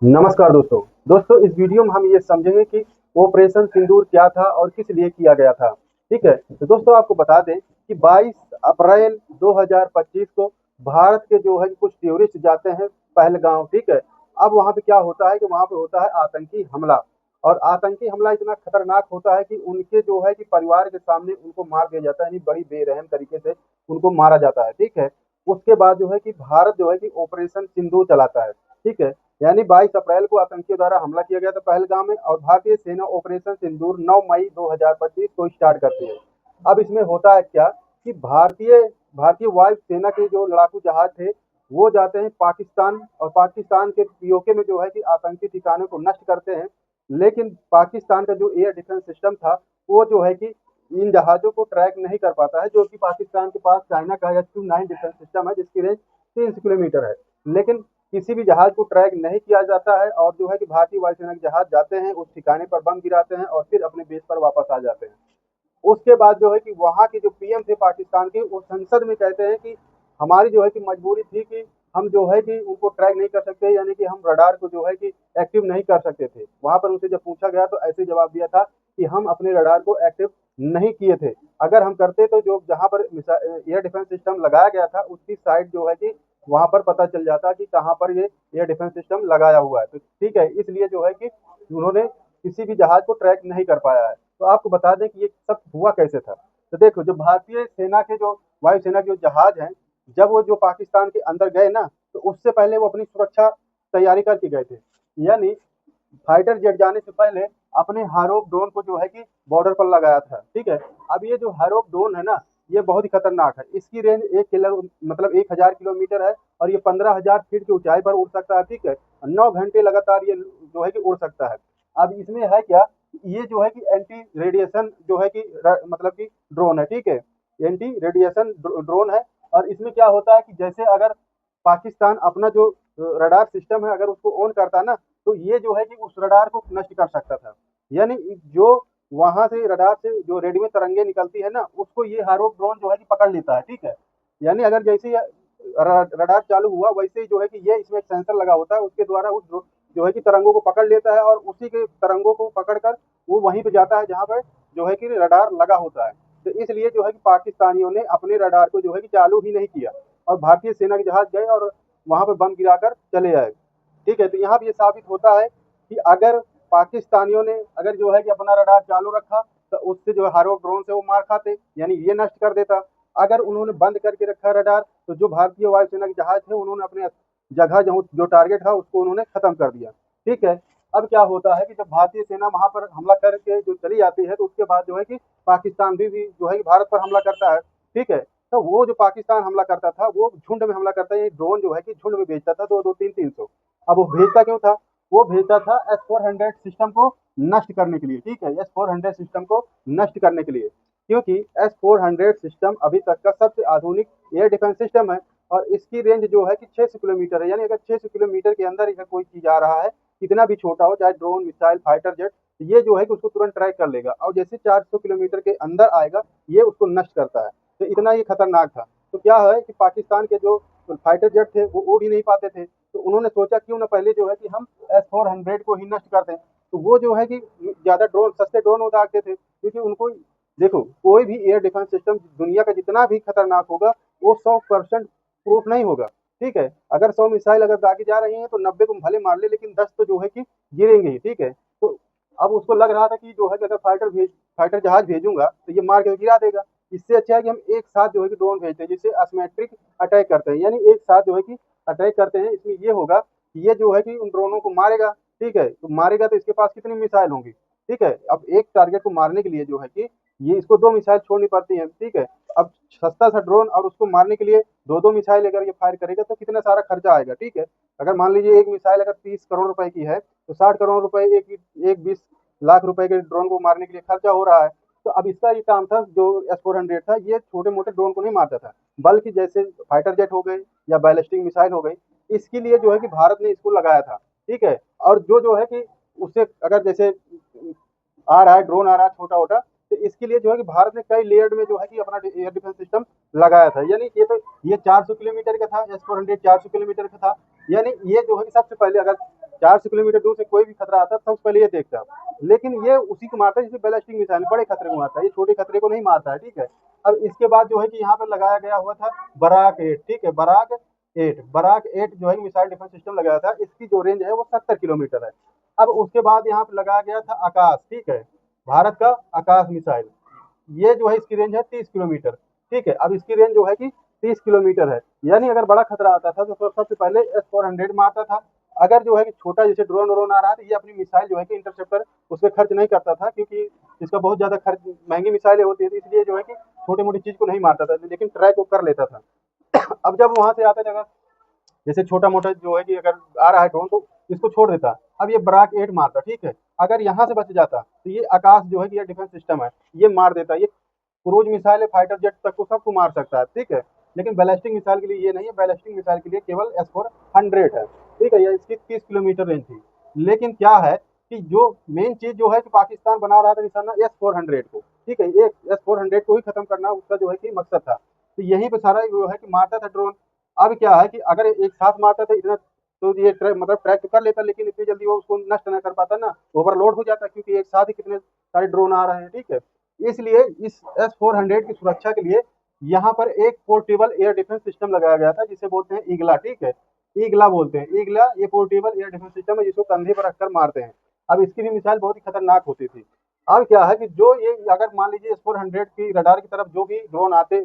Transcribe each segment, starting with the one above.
नमस्कार दोस्तों। इस वीडियो में हम ये समझेंगे कि ऑपरेशन सिंदूर क्या था और किस लिए किया गया था। ठीक है, तो दोस्तों आपको बता दें कि 22 अप्रैल 2025 को भारत के जो है कुछ टूरिस्ट जाते हैं पहलगांव। ठीक है, अब वहाँ पे क्या होता है कि वहाँ पे होता है आतंकी हमला। और आतंकी हमला इतना खतरनाक होता है कि उनके जो है कि परिवार के सामने उनको मार दिया जाता है, यानी बड़ी बेरहम तरीके से उनको मारा जाता है। ठीक है, उसके बाद जो है कि भारत जो है कि ऑपरेशन सिंदूर चलाता है। ठीक है, यानी 22 अप्रैल को आतंकियों द्वारा हमला किया गया था पहलगाम में, और भारतीय सेना ऑपरेशन सिंदूर 9 मई 2025 को स्टार्ट करती है। अब इसमें होता है क्या कि भारतीय भारतीय वायु सेना के जो लड़ाकू जहाज थे वो जाते हैं पाकिस्तान, और पाकिस्तान के पीओके में जो है कि आतंकी ठिकानों को नष्ट करते हैं। लेकिन पाकिस्तान का जो एयर डिफेंस सिस्टम था वो जो है कि इन जहाजों को ट्रैक नहीं कर पाता है, जो कि पाकिस्तान के पास चाइना का HQ-9 डिफेंस सिस्टम है जिसकी रेंज 300 किलोमीटर है। लेकिन किसी भी जहाज को ट्रैक नहीं किया जाता है, और जो है कि भारतीय वायुसेना के जहाज जाते हैं उस ठिकाने पर बम गिराते हैं और फिर अपने बेस पर वापस आ जाते हैं। उसके बाद जो है कि वहाँ के जो पीएम थे पाकिस्तान के, वो संसद में कहते हैं कि हमारी जो है कि मजबूरी थी कि हम जो है कि उनको ट्रैक नहीं कर सकते, यानी कि हम रडार को जो है कि एक्टिव नहीं कर सकते थे। वहाँ पर उनसे जब पूछा गया तो ऐसे जवाब दिया था कि हम अपने रडार को एक्टिव नहीं किए थे। अगर हम करते तो जो जहाँ पर एयर डिफेंस सिस्टम लगाया गया था उसकी साइड जो है कि वहाँ पर पता चल जाता कि कहाँ पर ये एयर डिफेंस सिस्टम लगाया हुआ है। तो ठीक है, इसलिए जो है कि उन्होंने किसी भी जहाज को ट्रैक नहीं कर पाया है। तो आपको बता दें कि ये सब हुआ कैसे था। तो देखो, जो भारतीय सेना के जो वायुसेना के जो जहाज हैं, जब वो जो पाकिस्तान के अंदर गए ना, तो उससे पहले वो अपनी सुरक्षा तैयारी करके गए थे। यानी फाइटर जेट जाने से पहले अपने हारोप ड्रोन को जो है कि बॉर्डर पर लगाया था। ठीक है, अब ये जो हारोप ड्रोन है ना, ये बहुत ही खतरनाक है। इसकी रेंज 1 किलो मतलब 1000 किलोमीटर है, और ये 15,000 फीट की ऊंचाई पर उड़ सकता है। ठीक है, 9 घंटे लगातार ये जो है कि उड़ सकता है। अब इसमें है क्या, ये जो है कि एंटी रेडिएशन जो है कि मतलब कि ड्रोन है। ठीक है, एंटी रेडिएशन ड्रोन है। और इसमें क्या होता है कि जैसे अगर पाकिस्तान अपना जो रडार सिस्टम है अगर उसको ऑन करता ना, तो ये जो है कि उस रडार को नष्ट कर सकता था। यानी जो वहां से रडार से जो रेडियो तरंगे निकलती है ना, उसको ये हारोप ड्रोन जो है कि पकड़ लेता है। ठीक है, यानी अगर जैसे ही रडार चालू हुआ वैसे ही जो है कि ये इसमें एक सेंसर लगा होता है, उसके द्वारा उस जो है कि तरंगों को पकड़ लेता है, और उसी के तरंगों को पकड़कर वो वहीं पे जाता है जहाँ पर जो है कि रडार लगा होता है। तो इसलिए जो है कि पाकिस्तानियों ने अपने रडार को जो है कि चालू ही नहीं किया, और भारतीय सेना के जहाज गए और वहां पर बम गिराकर चले आए। ठीक है, तो यहाँ भी ये साबित होता है कि अगर पाकिस्तानियों ने अगर जो है कि अपना रडार चालू रखा तो उससे जो है हारो ड्रोन से वो मार खाते, यानी ये नष्ट कर देता। अगर उन्होंने बंद करके रखा रडार, तो जो भारतीय वायुसेना के जहाज थे उन्होंने अपने जगह जो टारगेट था उसको उन्होंने खत्म कर दिया। ठीक है, अब क्या होता है कि जब भारतीय सेना वहां पर हमला करके जो चली जाती है, तो उसके बाद जो है कि पाकिस्तान भी जो है कि भारत पर हमला करता है। ठीक है, तो वो जो पाकिस्तान हमला करता था वो झुंड में हमला करता है, ड्रोन जो है कि झुंड में भेजता था, दो दो तीन तीन सौ। अब वो भेजता क्यों था? वो भेजता था S-400 सिस्टम को नष्ट करने के लिए। ठीक है, S-400 सिस्टम को नष्ट करने के लिए, क्योंकि S-400 सिस्टम अभी तक का सबसे आधुनिक एयर डिफेंस सिस्टम है, और इसकी रेंज जो है कि 600 किलोमीटर है। यानी अगर 600 किलोमीटर के अंदर अगर कोई चीज आ रहा है, कितना भी छोटा हो, चाहे ड्रोन, मिसाइल, फाइटर जेट, ये जो है कि उसको तुरंत ट्रैक कर लेगा, और जैसे 400 किलोमीटर के अंदर आएगा ये उसको नष्ट करता है। तो इतना ये खतरनाक था। तो क्या है कि पाकिस्तान के जो फाइटर जेट थे वो उड़ ही नहीं पाते थे, तो उन्होंने सोचा क्यों ना पहले जो है कि हम S-400 को ही नष्ट कर दें। तो वो जो है कि ज्यादा ड्रोन, सस्ते ड्रोन उड़ाते थे, क्योंकि उनको देखो, कोई भी एयर डिफेंस सिस्टम दुनिया का जितना भी खतरनाक होगा वो 100% प्रूफ नहीं होगा। ठीक है, अगर 100 मिसाइल अगर दागी जा रही हैं तो 90 को भले मार ले, लेकिन 10 तो जो है कि गिरेंगे ही। ठीक है, तो अब उसको लग रहा था कि जो है कि अगर फाइटर जहाज भेजूंगा तो ये मार के गिरा देगा। इससे अच्छा है कि हम एक साथ जो है कि ड्रोन भेजते हैं, जिससे असिमेट्रिक अटैक करते हैं, यानी एक साथ जो है कि अटैक करते हैं। इसमें ये होगा कि ये जो है कि उन ड्रोनों को मारेगा। ठीक है, तो मारेगा तो इसके पास कितनी मिसाइल होंगी? ठीक है, अब एक टारगेट को मारने के लिए जो है कि ये इसको 2 मिसाइल छोड़नी पड़ती है। ठीक है, अब सस्ता सा ड्रोन और उसको मारने के लिए दो दो मिसाइल अगर ये फायर करेगा तो कितना सारा खर्चा आएगा। ठीक है, अगर मान लीजिए एक मिसाइल अगर 30 करोड़ रुपए की है, तो 60 करोड़ रुपए एक एक 20 लाख रुपए के ड्रोन को मारने के लिए खर्चा हो रहा है। तो अब इसका ये काम था, जो S-400 था, ये छोटे मोटे ड्रोन को नहीं मारता था, बल्कि जैसे फाइटर जेट हो गए या बैलिस्टिक मिसाइल हो गई, इसके लिए जो है कि भारत ने इसको लगाया था। ठीक है, और जो जो है कि उससे अगर जैसे आ रहा है ड्रोन, आ रहा है छोटा छोटा, तो इसके लिए जो है कि भारत ने कई लेयर्ड में जो है कि अपना एयर डिफेंस सिस्टम लगाया था। यानी ये 400 किलोमीटर का था, S-400 400 किलोमीटर का था। यानी ये जो है कि सबसे पहले अगर 400 किलोमीटर दूर से कोई भी खतरा आता सबसे पहले ये देखता, लेकिन ये उसी को मारता है जिसे बैलिस्टिक मिसाइल बड़े खतरे को मारता है, ये छोटे खतरे को नहीं मारता है। ठीक है, अब इसके बाद जो है कि यहाँ पर लगाया गया हुआ था बराक 8। ठीक है, बराक 8 जो है मिसाइल डिफेंस सिस्टम लगाया था। इसकी जो रेंज है वो 70 किलोमीटर है। अब उसके बाद यहाँ पर लगाया गया था आकाश। ठीक है, भारत का आकाश मिसाइल, ये जो है इसकी रेंज है 30 किलोमीटर। ठीक है, अब इसकी रेंज जो है कि 30 किलोमीटर है। यानी अगर बड़ा खतरा आता था तो सबसे पहले S-400 मारता था। अगर जो है कि छोटा जैसे ड्रोन व्रोन आ रहा है तो ये अपनी मिसाइल जो है कि इंटरसेप्टर उस पर खर्च नहीं करता था, क्योंकि इसका बहुत ज्यादा खर्च, महंगी मिसाइलें होती थी, इसलिए जो है कि छोटी मोटी चीज को नहीं मारता था, लेकिन ट्रैक वो कर लेता था। अब जब वहां से आता था, अगर जैसे छोटा मोटा जो है कि अगर आ रहा है ड्रोन तो इसको छोड़ देता। अब ये बराक 8 मारता। ठीक है, अगर यहाँ से बच जाता तो ये आकाश जो है कि ये डिफेंस सिस्टम है, ये मार देता। ये क्रूज मिसाइल है, फाइटर जेट तक को सबको मार सकता है। ठीक है, लेकिन बैलिस्टिक मिसाइल के लिए ये नहीं है, बैलिस्टिक मिसाइल के लिए केवल S-400 है। ठीक है, ये इसकी 30 किलोमीटर रेंज थी। लेकिन क्या है कि जो मेन चीज जो है कि पाकिस्तान बना रहा था निशाना S-400 को। ठीक है, ये S-400 को ही खत्म करना उसका जो है कि मकसद था। तो यहीं पे सारा जो है कि मारता था ड्रोन। अब क्या है कि अगर एक साथ मारता था इतना तो ये मतलब ट्रैक तो कर लेता, लेकिन इतनी जल्दी वो उसको नष्ट नहीं कर पाता ना, ओवरलोड हो जाता, क्योंकि एक साथ ही कितने सारे ड्रोन आ रहे हैं। ठीक है, इसलिए इस S-400 की सुरक्षा के लिए यहाँ पर एक पोर्टेबल एयर डिफेंस सिस्टम लगाया गया था, जिसे बोलते हैं ईगला। ठीक है, ईगला बोलते हैं, ईगला ये पोर्टेबल एयर डिफेंस सिस्टम है जिसको कंधे पर रखकर मारते हैं। अब इसकी भी मिसाइल बहुत ही खतरनाक होती थी। अब क्या है कि जो ये अगर मान लीजिए S-400 की रडार की तरफ जो भी ड्रोन आते,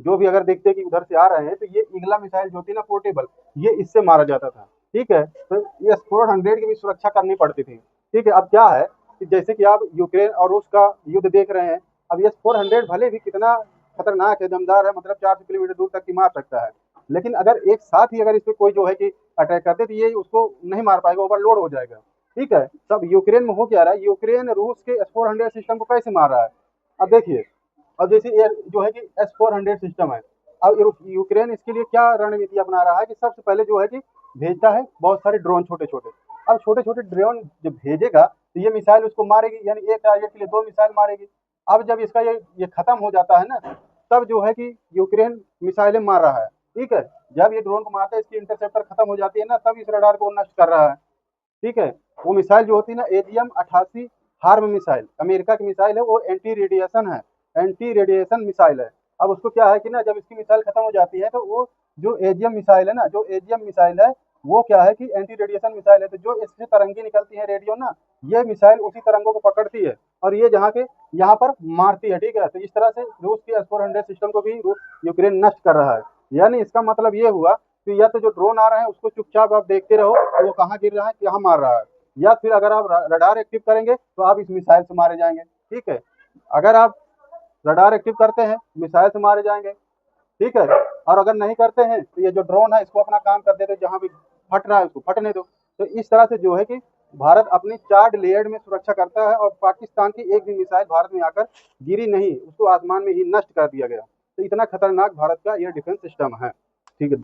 जो भी अगर देखते कि उधर से आ रहे हैं, तो ये ईगला मिसाइल जो थी ना पोर्टेबल, ये इससे मारा जाता था। ठीक है, तो ये S-400 की भी सुरक्षा करनी पड़ती थी। ठीक है, अब क्या है कि जैसे कि आप यूक्रेन और रूस का युद्ध देख रहे हैं। अब ये S-400 भले भी कितना खतरनाक है, दमदार है, मतलब 400 किलोमीटर दूर तक की मार सकता है, लेकिन अगर एक साथ ही अगर इस पे कोई जो है कि अटैक करते तो ये उसको नहीं मार पाएगा, ओवरलोड हो जाएगा। ठीक है, तब यूक्रेन में हो क्या रहा है, यूक्रेन रूस के S-400 सिस्टम को कैसे मार रहा है। अब देखिए, अब जैसे जो है कि S-400 सिस्टम है, अब यूक्रेन इसके लिए क्या रणनीति अपना रहा है कि सबसे पहले जो है कि भेजता है बहुत सारे ड्रोन छोटे छोटे। अब छोटे छोटे ड्रोन जब भेजेगा तो ये मिसाइल उसको मारेगी, यानी एक टारगेट के लिए 2 मिसाइल मारेगी। अब जब इसका ये खत्म हो जाता है ना, तब जो है कि यूक्रेन मिसाइलें मार रहा है। ठीक है, जब ये ड्रोन को मारता है, इसकी इंटरसेप्टर खत्म हो जाती है ना, तब इस रडार को नष्ट कर रहा है। ठीक है, वो मिसाइल जो होती है ना AGM-88 हार्म मिसाइल, अमेरिका की मिसाइल है, वो एंटी रेडिएशन है, एंटी रेडिएशन मिसाइल है। अब उसको क्या है कि ना, जब इसकी मिसाइल खत्म हो जाती है तो वो जो एजीएम मिसाइल है ना, जो एजीएम मिसाइल है वो क्या है कि एंटी रेडिएशन मिसाइल है। तो जो इससे तरंगे निकलती है रेडियो ना, ये मिसाइल उसी तरंगों को पकड़ती है और ये जहाँ के यहाँ पर मारती है। ठीक है, तो इस तरह से रूस के S-400 सिस्टम को भी यूक्रेन नष्ट कर रहा है। यानी इसका मतलब ये हुआ कि या तो जो ड्रोन आ रहे हैं उसको चुपचाप आप देखते रहो कि वो कहाँ गिर रहा है, कहाँ मार रहा है, या फिर अगर आप रडार एक्टिव करेंगे तो आप इस मिसाइल से मारे जाएंगे। ठीक है, अगर आप रडार एक्टिव करते हैं मिसाइल से मारे जाएंगे। ठीक है, और अगर नहीं करते हैं तो ये जो ड्रोन है इसको अपना काम कर देते, जहां भी फट रहा है उसको फटने दो। तो इस तरह से जो है कि भारत अपनी 4 लेयर्ड में सुरक्षा करता है, और पाकिस्तान की एक भी मिसाइल भारत में आकर गिरी नहीं, उसको आसमान में ही नष्ट कर दिया गया। तो इतना खतरनाक भारत का एयर डिफेंस सिस्टम है। ठीक है।